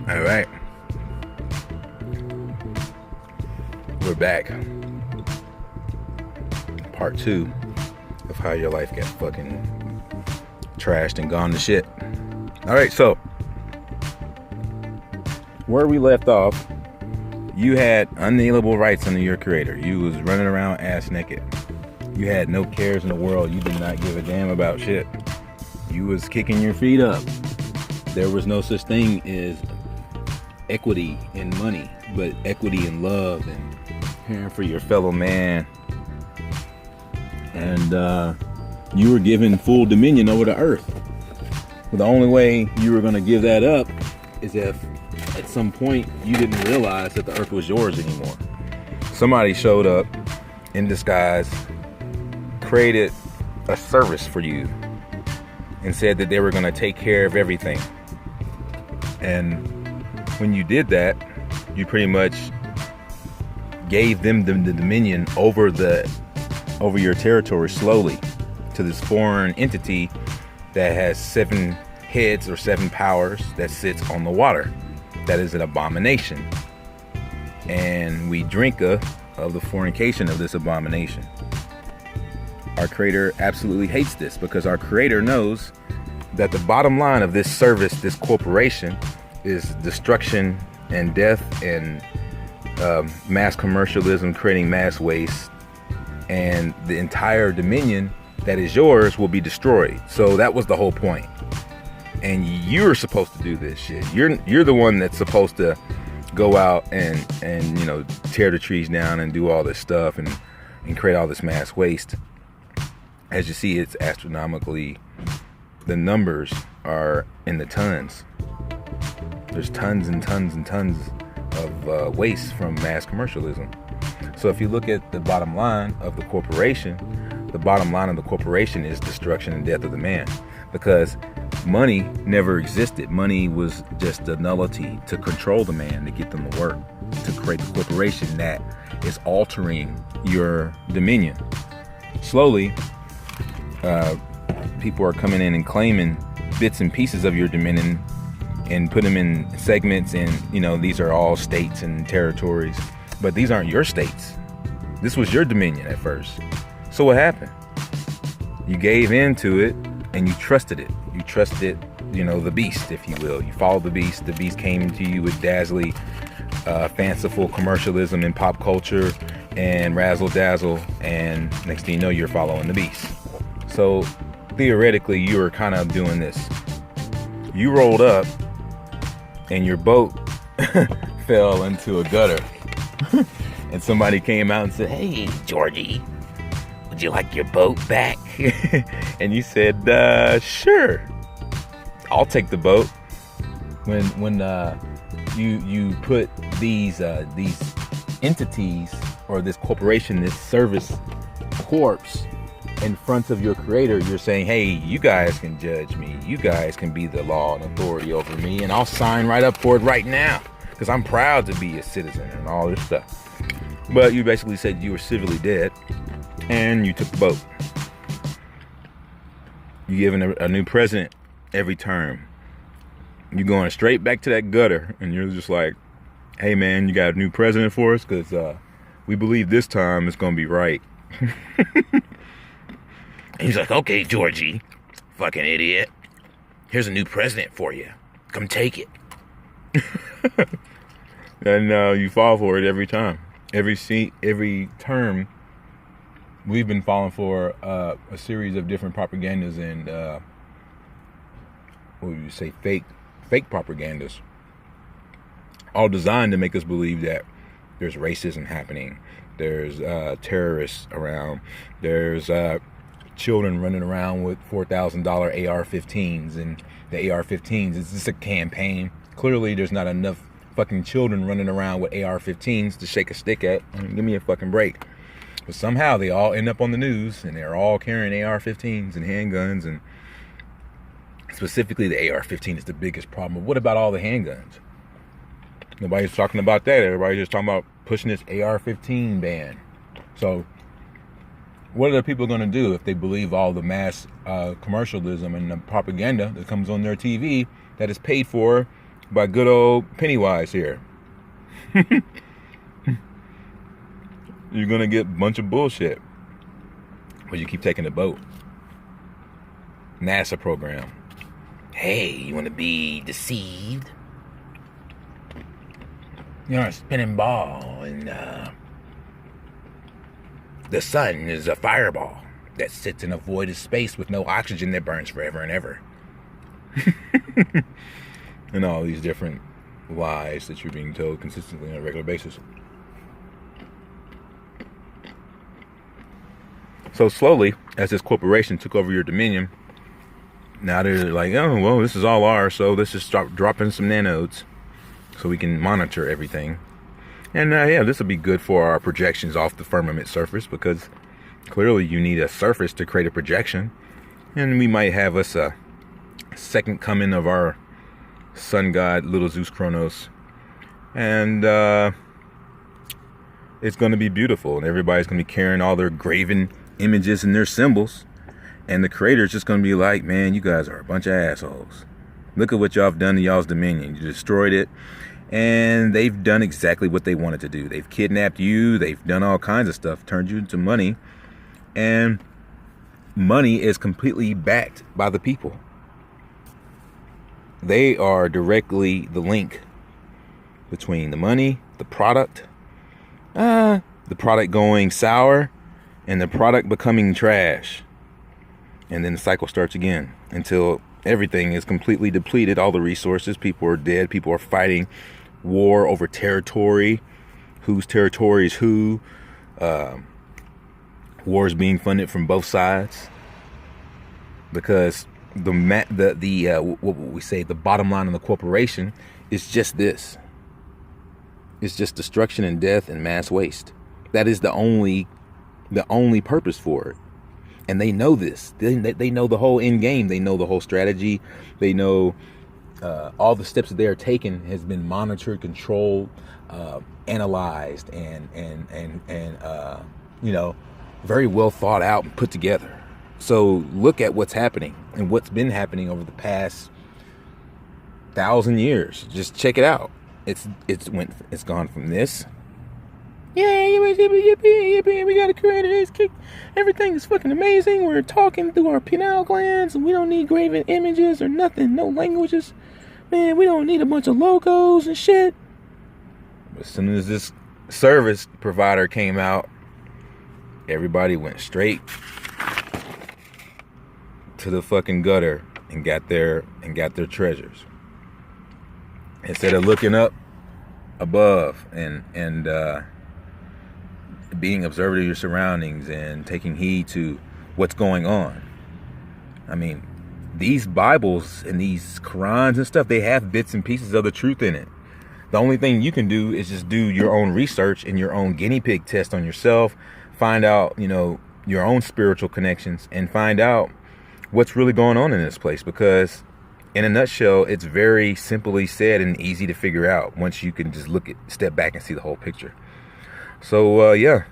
All right. We're back. Part 2 of how your life got fucking trashed and gone to shit. All right, so where we left off, you had unalienable rights under your creator. You was running around ass naked. You had no cares in the world. You did not give a damn about shit. You was kicking your feet up. There was no such thing as equity in money, but equity in love and caring for your fellow man. And you were given full dominion over the earth. But the only way you were going to give that up is if at some point you didn't realize that the earth was yours anymore. Somebody showed up in disguise, created a service for you, and said that they were going to take care of everything. And when you did that, you pretty much gave them the dominion over your territory slowly to this foreign entity that has 7 heads or 7 powers that sits on the water. That is an abomination. And we drink of the fornication of this abomination. Our creator absolutely hates this because our creator knows that the bottom line of this service, this corporation, is destruction and death and mass commercialism, creating mass waste, and the entire dominion that is yours will be destroyed. So that was the whole point. And you're supposed to do this shit. You're the one that's supposed to go out and tear the trees down and do all this stuff and create all this mass waste. As you see, it's astronomically, the numbers are in the tons. There's tons and tons and tons of waste from mass commercialism. So if you look at the bottom line of the corporation is destruction and death of the man. Because money never existed. Money was just a nullity to control the man, to get them to work, to create the corporation that is altering your dominion. Slowly, people are coming in and claiming bits and pieces of your dominion and put them in segments, and these are all states and territories, but these aren't your states. This was your dominion at first. So what happened? You gave in to it and you trusted it. You trusted, the beast, if you will. You followed the beast. The beast came to you with dazzling, fanciful commercialism and pop culture and razzle dazzle, and next thing you know, you're following the beast. So theoretically, you were kind of doing this. You rolled up and your boat fell into a gutter. And somebody came out and said, "Hey, Georgie, would you like your boat back?" And you said, "Sure, I'll take the boat." When you put these entities, or this corporation, this service corpse, in front of your creator, you're saying, "Hey, you guys can judge me. You guys can be the law and authority over me, and I'll sign right up for it right now because I'm proud to be a citizen," and all this stuff. But you basically said you were civilly dead, and you took the boat. You're given a new president every term. You're going straight back to that gutter, and you're just like, "Hey man, you got a new president for us? Because we believe this time it's going to be right." And he's like, "Okay, Georgie, fucking idiot. Here's a new president for you. Come take it." And you fall for it every time. Every term, we've been falling for a series of different propagandas and what would you say, fake propagandas, all designed to make us believe that there's racism happening, there's terrorists around, there's children running around with $4,000 AR-15s, and the AR-15s is just a campaign. Clearly, there's not enough fucking children running around with AR-15s to shake a stick at. I mean, give me a fucking break. But somehow they all end up on the news, and they're all carrying AR-15s and handguns, and specifically the AR-15 is the biggest problem. But what about all the handguns? Nobody's talking about that. Everybody's just talking about pushing this AR-15 ban. So what are the people going to do if they believe all the mass commercialism and the propaganda that comes on their TV that is paid for by good old Pennywise here. You're gonna get a bunch of bullshit, but you keep taking the boat. NASA program. Hey, you want to be deceived? You're a spinning ball, and the sun is a fireball that sits in a void of space with no oxygen that burns forever and ever. And all these different lies that you're being told consistently on a regular basis. So slowly, as this corporation took over your dominion, now they're like, oh, well, this is all ours, so let's just start dropping some nanodes so we can monitor everything. And yeah, this will be good for our projections off the firmament surface, because clearly you need a surface to create a projection. And we might have us a second coming of our sun god, little Zeus Kronos. And it's going to be beautiful, and everybody's going to be carrying all their graven images and their symbols, and the creator's just going to be like, man, you guys are a bunch of assholes. Look at what y'all have done to y'all's dominion. You destroyed it, and they've done exactly what they wanted to do. They've kidnapped you, they've done all kinds of stuff, turned you into money, and money is completely backed by the people. They are directly the link between the money, the product going sour, and the product becoming trash. And then the cycle starts again until everything is completely depleted. All the resources, people are dead, people are fighting war over territory, whose territory is who. Wars being funded from both sides, because the bottom line of the corporation is just this. It's just destruction and death and mass waste. That is the only purpose for it. And they know this. They know the whole end game. They know the whole strategy. They know all the steps that they are taking has been monitored, controlled, analyzed, and very well thought out and put together. So look at what's happening and what's been happening over the past 1,000 years. Just check it out. It's gone from this. Yeah, we got a creator. Everything is fucking amazing. We're talking through our pineal glands, and we don't need graven images or nothing. No languages. Man, we don't need a bunch of logos and shit. But as soon as this service provider came out, everybody went straight to the fucking gutter and got their treasures. Instead of looking up above and being observant of your surroundings and taking heed to what's going on. I mean, these Bibles and these Qurans and stuff, they have bits and pieces of the truth in it. The only thing you can do is just do your own research and your own guinea pig test on yourself. Find out, your own spiritual connections, and find out what's really going on in this place. Because in a nutshell, it's very simply said and easy to figure out once you can just step back and see the whole picture. So, yeah,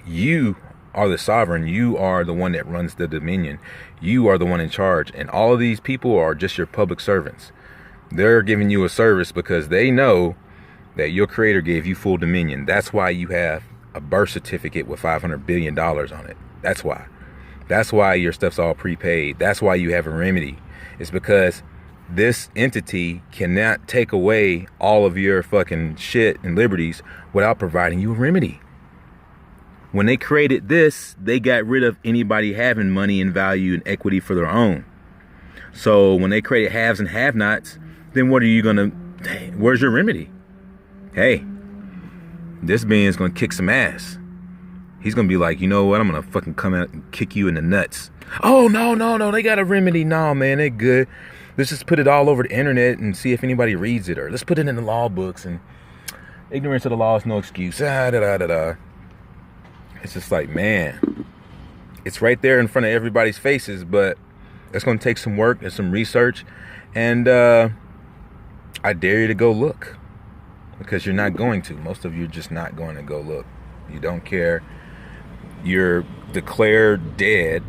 you are the sovereign. You are the one that runs the dominion. You are the one in charge. And all of these people are just your public servants. They're giving you a service because they know that your creator gave you full dominion. That's why you have a birth certificate with $500 billion on it. That's why. That's why your stuff's all prepaid. That's why you have a remedy. It's because this entity cannot take away all of your fucking shit and liberties without providing you a remedy. When they created this, they got rid of anybody having money and value and equity for their own. So when they created haves and have-nots, then what are you gonna, where's your remedy? Hey, this being's gonna kick some ass. He's gonna be like, you know what, I'm gonna fucking come out and kick you in the nuts. Oh, no, they got a remedy. No, man, they're good. Let's just put it all over the internet and see if anybody reads it. Or let's put it in the law books, and ignorance of the law is no excuse. It's just like, man, it's right there in front of everybody's faces, but it's going to take some work and some research. And I dare you to go look, because you're not going to. Most of you are just not going to go look. You don't care. You're declared dead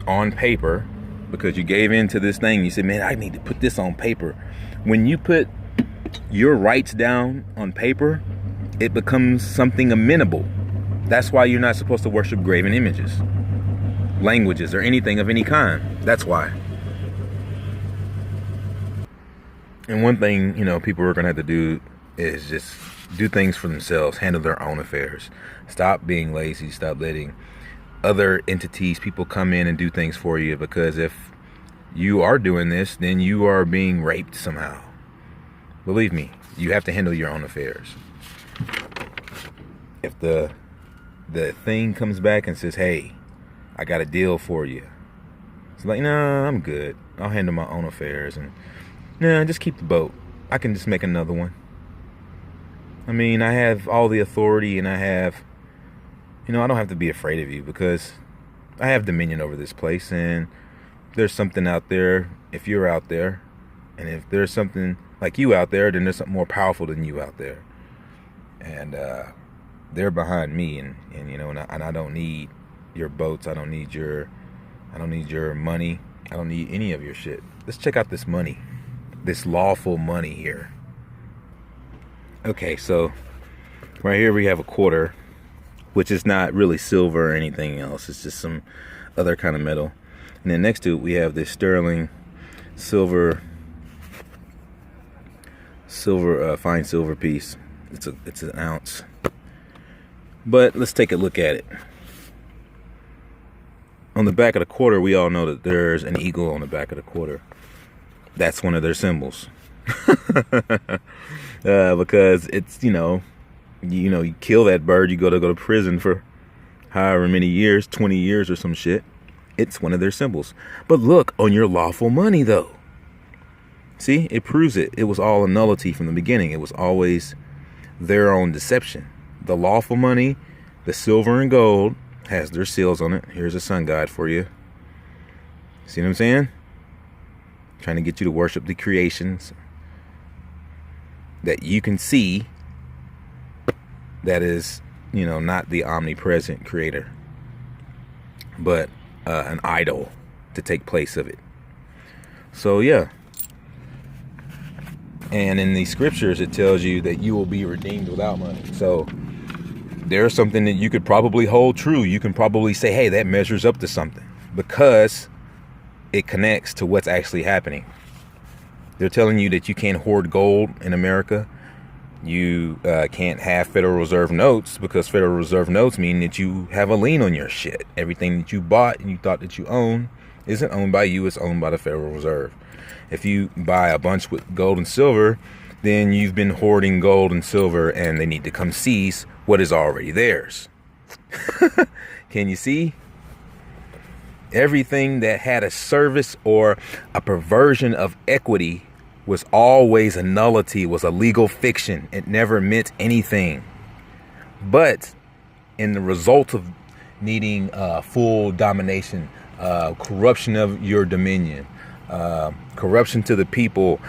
on paper because you gave in to this thing. You said, man, I need to put this on paper. When you put your rights down on paper, it becomes something amenable. That's why you're not supposed to worship graven images, languages, or anything of any kind. That's why. And one thing, people are going to have to do is just do things for themselves, handle their own affairs. Stop being lazy. Stop letting other entities, people come in and do things for you, because if you are doing this, then you are being raped somehow. Believe me, you have to handle your own affairs. If the thing comes back and says, hey, I got a deal for you, it's like, no, I'm good. I'll handle my own affairs. And no, just keep the boat. I can just make another one. I mean, I have all the authority, and I don't have to be afraid of you, because I have dominion over this place. And there's something out there, if you're out there, and if there's something like you out there, then there's something more powerful than you out there. And they're behind me, and I don't need your boats. I don't need your money. I don't need any of your shit. Let's check out this money. This lawful money here. Okay, so right here we have a quarter, which is not really silver or anything else. It's just some other kind of metal. And then next to it we have this sterling silver fine silver piece. It's an ounce. But let's take a look at it. On the back of the quarter, we all know that there's an eagle on the back of the quarter. That's one of their symbols. Because it's, you kill that bird, you go to prison for however many years, 20 years or some shit. It's one of their symbols. But look, on your lawful money, though. See, it proves it. It was all a nullity from the beginning. It was always their own deception. The lawful money, the silver and gold, has their seals on it. Here's a sun god for you. See what I'm saying? Trying to get you to worship the creations that you can see, that is, not the omnipresent creator, but an idol to take place of it. So yeah. And in the scriptures, it tells you that you will be redeemed without money. So there's something that you could probably hold true. You can probably say, hey, that measures up to something, because it connects to what's actually happening. They're telling you that you can't hoard gold in America. You can't have Federal Reserve notes, because Federal Reserve notes mean that you have a lien on your shit. Everything that you bought and you thought that you own isn't owned by you. It's owned by the Federal Reserve. If you buy a bunch with gold and silver, then you've been hoarding gold and silver, and they need to come seize what is already theirs. Can you see? Everything that had a service or a perversion of equity was always a nullity, was a legal fiction. It never meant anything. But in the result of needing full domination, corruption of your dominion, corruption to the people,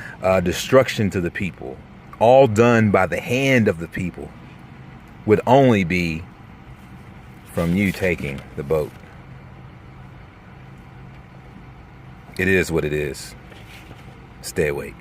destruction to the people, all done by the hand of the people, would only be from you taking the boat. It is what it is. Stay awake.